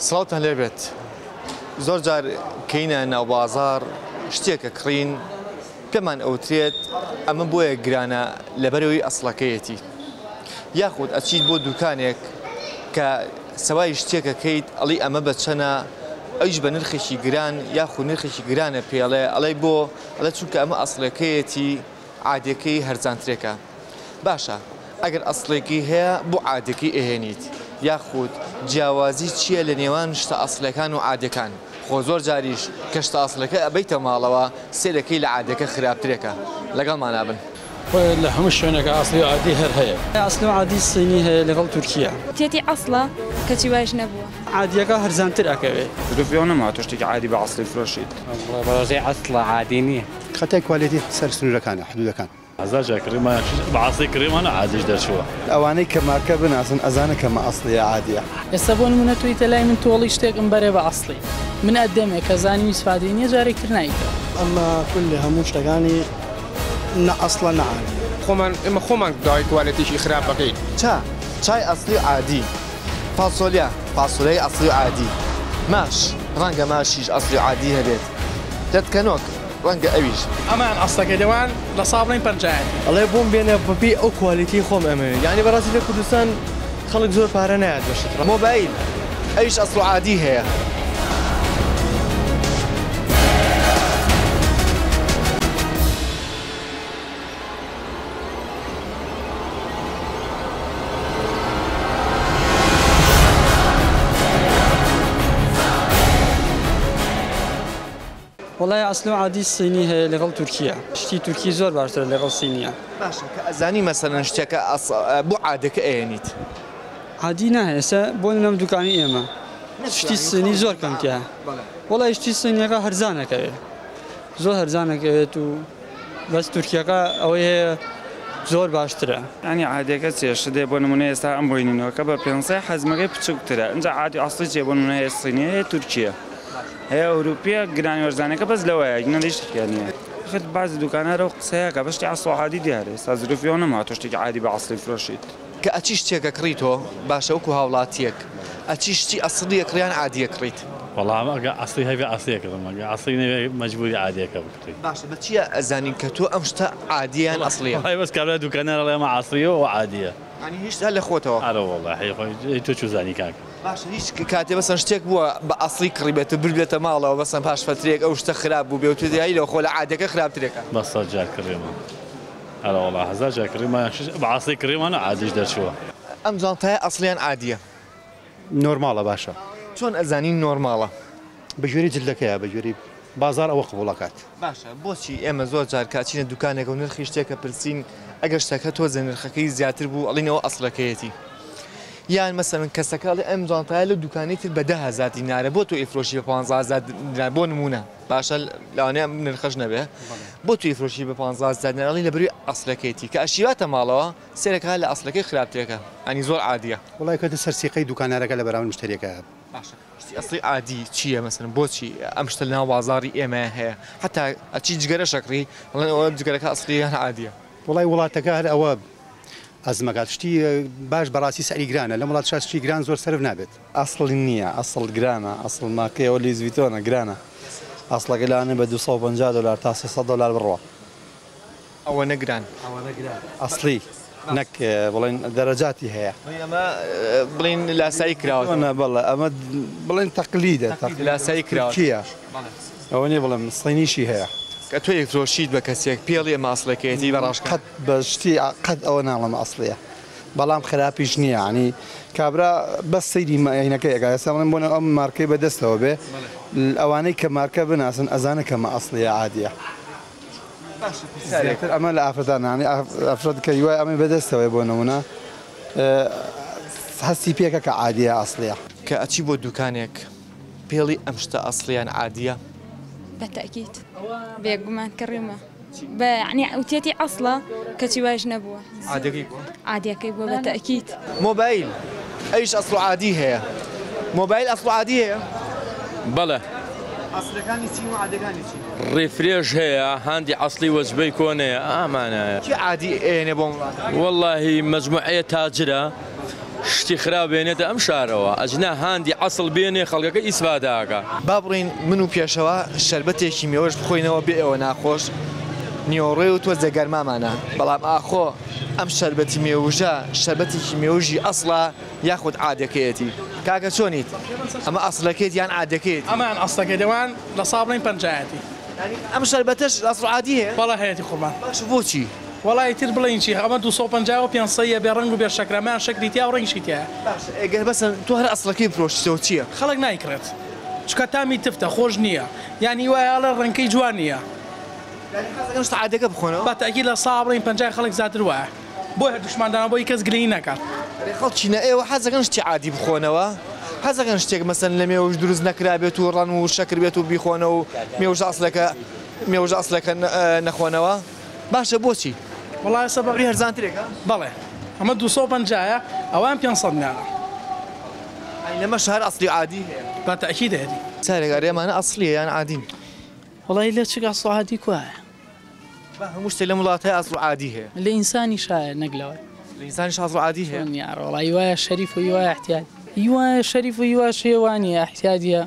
سڵاوتان لێبێت زۆر جار کەینە ناو بازار شتێکە کڕین پێمان ئەوترێت ئەمە بۆیە گرانە لەبەرەوەی ئەسڵەکەیەتی یاخود ئەچیت بۆ دوکانێک کە سەوای شتێکەکەیت ئەڵی ئەمە بە چەنە ئەویش بە نرخێکی گران یاخود نرخێکی گرانە پێڵێ ئەڵێ بۆ ئەڵێ چونکە ئەمە ئەسڵەکەیەتی عادەکەی هەرزانترێکە باشە ئەگەر ئەسڵێکی هەیە بۆ عادەکەی ئەهێنیت یاخود جیاوازی چییە لە نێوان شتە ئەسڵەکان و عادەکان خۆ زۆر جاریش کە شتە ئەسڵەکە ئەبەیتە ماڵەوە سێرەکەی لە عادەکە خراپترێکە لەگەڵمان نابن لە هەموو شوێنێکە ئەسڵی و عادی هەر هەیە ئەسڵ و عادی سینی هەیە لەگەڵ تورکیا تێتی ئەسڵە کەچی وایش نەبووە عادیەکە هەرزانتر ئەکەوێت دروفیان نەما تشتێکی عادی بە ئەسڵی فرۆشیت بەڕۆژەی ئەسڵە عادی نییە خەتای کوالیتی سەر سنوورەکانە حدودەکان هەزار کڕیمان بەعاسی کڕیمانە عادیش دەرچووە ئەوانەی کە مارکە بناسن ئەزانە کەمە ئەسڵیە عادیە ئێستا بۆ نمونە توی تەلای من تۆڵی شتێکم بەرێ بە ئەسڵی من ئەدەمێک کە زانی میسفادی نییە جارێکتر نایکە ئەمە کولی هەموو شتەکانی نە ئەسڵە نەعادی خۆمان داوای کوالەتیشی خراپ بکەین چای ئەسڵی عادی فاسۆلیای ئەسڵی عادی ماش ڕەنگە ماشیش ئەسڵی عادی هەبێت دەتکەنۆک ڕەنگە ئەویش ئەمان ئەسڵەکە دەوان لە ساڵین پەنجایەتی ئەڵێ بۆم بێنە بەپی ئەو کوالیتی خۆم ئەمە یعنی بەڕاستی لە کوردستان خەڵک زۆر پارە نایات بەشت مۆبایل ئەویش ئەسڵ عادی هەیە وڵای ئەسڵ و عادی سینی هەیە لەگەڵ تورکیا شتی تورکی زۆر باشترە لەگەڵ سینیە باشە کە ئەزانی مەسەلەن شتێکە بۆ عادەکە ئەهێنیت عادی ناهێستا بۆ نم دوکانی ئێمە شتی سینی زۆر کەمتیە وڵای شتی سینیەکە هەرزانەکەوێت زۆر هەرزانەکەوێت و بەس تورکیەکە ئەوەی هەیە زۆر باشترە ینی عادەکە چێشت دێ بۆ نمونە ئێستا ئەم بۆینینەوە کە بە پێنسای حەزمەکەی بچووکترە اینجا عادی ئەسڵی چێ بۆ نمونە هەیە سینیە هەیە تورکیە هەیە ئەوروپیە گرانی وەرزانەکە بەس لەوەیە نەدەی شتێکیان نییە خت بعضی دوکانارە و قسەیە کە بەشتی ئەسڵ و عادی دیارە ئێستا زروفیان نەما تۆ شتێکی عادی بە ئەسڵی فرۆشیت کە ئەچی شتێکە کڕیتەوە باشە وەکو هاوڵاتیەک ئەچی شتی ئەسڵیە کڕیان عادیە کڕیت وەڵام ئەگە ئەسڵی هەبێ ئەسڵیە کڕم ئەگە ئەسڵی نەبێ مەجبوری عادیەکە بکڕیت باشە بە چییە ئەزانین کە تۆ ئەم شتە عادیان ئەسڵیە هەی بەس کابرا دوکانەرە ئێمە ئەسڵیەوە و عادیە ینی هیچ هەر لە خۆتەوە ئارە وەڵڵاهی خۆی تۆ چوو زانی کاکە باشە هیچ کاتێ بەسەن شتێک بووە بە ئەسڵی کڕیبێت و بردێتە ماڵەوە بەسەن پاش فترێک ئەو شتە خراپ بوو بێ و توێدایی لەو خۆ لە عادەکە خراپترێکە بە سەد جار کڕیمە ئارە وەڵڵا هەزار جار کڕیمان بەعاسی کڕیمانە عادیش دەرچووە ئەم جانتایە ئەسڵیان عادیە نۆرماڵە باشە چۆن ئەزانین نۆرماڵە بەژێری جلەکەیە بەژێری بازار ئەوە قبوڵەکات باشە بۆچی ئێمە زۆر جار کاچینە دوکانێک و نرخی شتێکە پرسین ئەگەر شتەکە تۆزە نرخەکەی زیاتر بوو ئەڵینەوە ئەسڵەکەیەتی یان مەسەرن کەسەکەڵی ئەم جانتایە لە دوکانی تر بە 10,000 دینارە بۆ تۆ ئیفرۆشی بە 15,000 دینار بۆ نمونە باشە لەوانەیە نرخەش نەبێ بۆ تو ئیفرۆشی بە 15,000 دینار ئەڵی لەبەروی ئەسڵەکەیەتی کە ئەشیواتە ماڵەوە سێرەکە لە ئەسڵەکەی خراپترێکە ئەنی زۆر عادیە وڵای کەتە سەرسیقەی دوکانارەکە لە بەراورد مشتریەکە باشە ئەسڵی عادی چییە مەسەرن بۆچی ئەم شتە ناو بازاری ئێمە هەیە حتا ئەچی جگەرە شەکری بڵێن ئەوە جگەرەکە ئەسڵی یان عادیە وڵای وڵاتەکە هەر ئەوە ئەزمەکات شتی باش بەڕاستی سەری گرانە لە وڵات شتی گران زۆر سەرف نابێت ئەسڵی نییە ئەسڵ گرانە ئەسڵ ماکەیەوە لیزویتۆنە گرانە ئەسڵەکە لەوانێ بە 250 دلار تا 300 دلار بڕوە ئەوە نەگران ئەسڵی نەک بڵێن دەرەجاتی هەیە ئەمە بڵین لاسایی کراوە بەڵێ ئەمە بڵێن تەقلیدە لاسایی کراوە ئەوە نیە بڵێم سڵینیشی هەیە کە تۆ یەکفرۆشیت بە کەسێک پێڵی ئەمە ئەسڵەکەیەتی بەڕاش قەت بە شتی قەت ئەوە ناڵەم ئەسڵیە بەڵام خراپیش نییە عنی کابرا بەس سەیری ماینەکە ئەگە ئێستا بڵێن بۆنە ئەم مارکەی بەدەستەوە بێ ئەوانەی کە مارکە بناسن ئەزانە کەمە ئەسڵیە عادیە ئەمە لە ئافرەتانانی ئەفرەت کە وای ئەمە بەدەستەوەی بۆ نمونە هەستی پێکە کە عادیە ئەسڵیە کە ئەچی بۆ دوکانێک پێڵی ئەم شتە ئەسڵیان عادیە بالتأكيد بيقومان كريمة يعني وتيتي أصلا كتواج نبوة عادي كيبو بالتأكيد موبايل أيش أصله عادي هي موبايل أصله عادي هي بلى أصل كان يصير وعادي كان يصير ريفريش هي عندي أصلي وزبي كوني معناها شو عادي إيه نبون والله مجموعية تاجرة شتی خراپ بێنێتە ئەم شارەوە ئەجنا هاندی عەسڵ بێنێ خەڵکەکە ئیسفادەکە. با بڕین من و پێشەوە شەربەتێکی مێوەش بخۆینەوە بێ ئەوە ناخۆش نیۆڕێ و تۆ جەگەرمامانە بەڵام ئاخۆ ئەم شەربەتی مێوژە شەربەتێکی مێوژی ئەسڵە یاخود عادەکەیەتی کاکە چۆنیت ئەمە ئەسڵەکەیت یان عادەکەیت ئەمان ئەسڵەکەی دەوان لە سابڵین پەنجایەتی ئەم شەربەتەش ئەسڵ عادی هەیە بەڵا هەیەی قوربان باش بۆچی وڵای تر بڵین چی ئەمە 250 و 500 بێ ڕەنگ و بێ شەکرەمان شەکری تیا و ڕەنگیشی تایە ئەگەر بەسن تۆ هەر ئەسڵەکەی پرۆشتەوە چییە خەڵک نایکرێت چکە تامی تفتە خۆش نییە یانی وایە ڕەنگەی جوان نییە عادەکە بخۆنەوە بە تاکید لە سابڵین پەنجای خەڵک زیاتر وایە بۆ هەر دوشماندانە بۆی کەس گرنگی نەکات خەڵکینە ئێوە حەزەکەن شتی عادی بخۆنەوە حەزەکەن شتێک مەسەن لە مێوەش دروست نەکرابێت و ڕەن و شەکر بێت و بیخۆنە و مێوژ ئەسڵەکە نەخۆنەوە باشە بۆچی وڵای سەبەقی هەرزانترێکە بەڵێ ئەمە 250 ئەوان 500 ناڵە لەمە شار ئەسڵی عادی هەیە بە تاکید هەیە سارێگارێمانە ئەسڵیە یان عادین وڵی لە چگە ئەسڵ عادی کوایە هەموو شتێک لە وڵاتای ئەسڵ عادی هەیە لە ئینسانی شایە نەگلەوە لە ئینسانیش ئەسڵ عادی هەیە وڵی وایە شەریف و وایە احتیاج وایە شەریف و وایە شێوانیە احتیاجیە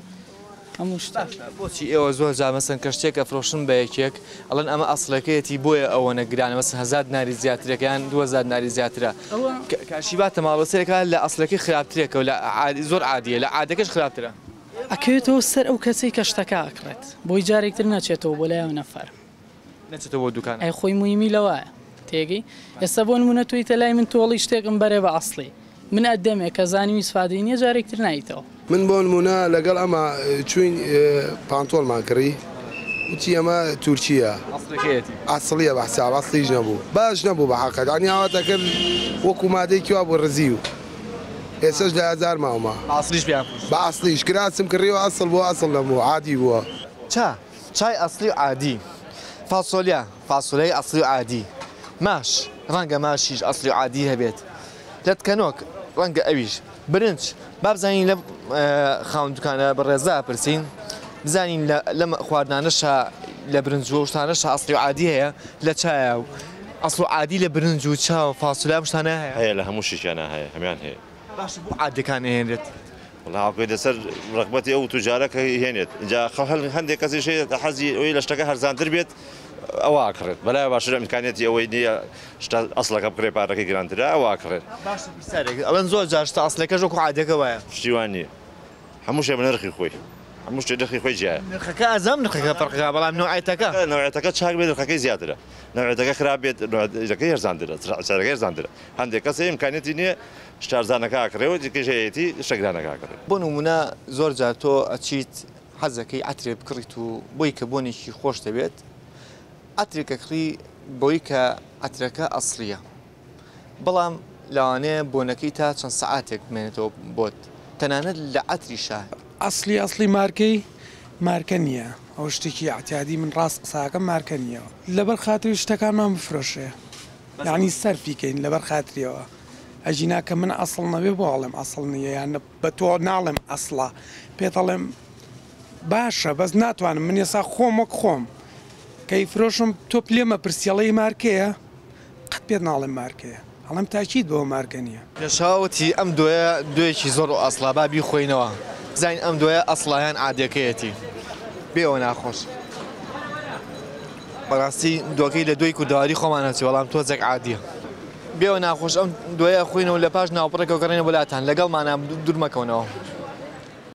هەموو شتە بۆچی ئێوە زۆر جا مەسەن کە شتێکە فرۆشن بە یەکێک ئەڵەن ئەمە ئەسڵەکەیەتی بۆیە ئەوە نەگرانە مەسەن 1000 ناری زیاترەکەیان 2000 ناری زیاترە کاشیباتە ماڵۆسەرێکە لە ئەسڵەکەی خراپترێکە و لە زۆر عادیە لە عادەکەش خراپترە ئەکەوێتەوە سەر ئەو کەسەی کە شتەکە ئەکرێت بۆی جارێکتر نەچێتەوە بۆ لایەوە نەفەر نەچێتەوە بۆ دوکان ئەی خۆی مویمی لەوایە تێگەی ئێستا بۆ نمونە تویتە لای من تۆڵی شتێکم بەرێ بە ئەسڵی من ئەدەمێک کە زانیوی سفادەی نییە جارێکتر نایتەوە من بۆ نمونە لەگەڵ ئەمە چوین پانتۆڵمان کڕی وتی ئەمە تورکیە ئەسڵیە بەحساب ئەسڵیش نەبوو باش نەبوو بە حەقەت ئەنی هاواتە کرد وەکو مادەیەکی وا بۆ ڕزی و ئێسش لە 1000 ماوەمە بە ئەسڵیش کراسم کڕیەوە ئەسڵ بۆ ئەسڵ نەبوو عادی بووە چای ئەسڵی و عادی فاسۆلەی ئەسڵی و عادی ماش ڕەنگە ماشیش ئەسڵی و عادی هەبێت لەتکەنۆک ڕەنگە ئەویش برنج با بزانین لە خاوەن دوکانە بەڕێزا پرسین بزانین لەم خواردانەشە لە برنج و شتانەشە ئەسڵی و عادی هەیە لە چایە و ئەسڵ و عادی لە برنج و چاو فاسۆلیا شتانە هەیە لە هەموو شیشانە هەیە هەمان هەیە باش بۆ عادەکان هێنرێت وڵاوی لەسەر ڕقبەتی ئەو توجارەکە هێنێت جا هەندێک کەسی شێت حەزی ئەوەی لە شتەکە هەرزانتر بێت ئەوە ئاکڕێت بەلای باشتر ئیمکانێتی ئەوەی نییە ئەسڵەکە بکرێ پارەکەی گرانترە ئەوە ئاکڕێت ئەڵەن زۆر جاشتە ئەسڵەکەش وەکو عادەکە وایە شتیوان نییە هەموو شێ بە نرخی خۆی هەموو شتێ نرخی خۆی جیایە نرخەکە ئازام نرخەکە فەرقەکە بەڵام نەوعەتەکە چاک بێت نرخەکەی زیاترە نەوعەتەکە خراپ بێت نەوعەتەکەی هەرزانترە چارەکەی هەرزانترە هەندێک کەس ئیمکانێتی نییە شتارزانەکە ئاکڕێەوە دیکەژەیەتی شەگرانەکە ئاکڕێت بۆ نمونە زۆر جار تۆ ئەچیت حەزەکەی عەترێ بکڕیت و بۆی کە بۆنێکی خۆش دەبێت عەترێکە کڕی بۆی کە عەترەکە ئەسڵیە بەڵام لەوانەیە بۆنەکەی تا چەند سەعاتێک بمێنێتەوە بۆت تەنانەت لە عەتریشە ئەسڵی مارکە نییە ئەو شتێکی اعتیادی من ڕاست قساکەم مارکە نییەوە لەبەر خاتری شتەکانمان بفرۆشێ یعنی سەرفیکەین لەبەر خاتریەوە ئەژینا کە من ئەسڵ نەبێ بۆ ئەڵێم ئەسڵ نییە یان بە تۆ ناڵێم ئەسڵە پێت ئەڵێم باشە بەس ناتوانم من ێسا خۆم وەک خۆم کەی فرۆشم تۆ لێمە پرسیەڵەی مارکەیە قەت پێت ناڵێم مارکەیە ئەڵێم تاکید بەوە مارکە نییە لەشاوتی ئەم دوێکی زۆر و ئەسڵا با بیخۆینەوە زین ئەم دوێ ئەسڵایان عادەکەیەتی بێەوە ناخۆش بەڕاستی دۆکەی لە دوی کورداواری خۆمانەچی وەڵام تۆزێک عادیە بێەوە ناخۆش ئەم دوێە خوینەوە لە پاش ناوپڕێکەوە گەڕێنە وڵاتان لەگەڵمانە دوور مەکەونەوە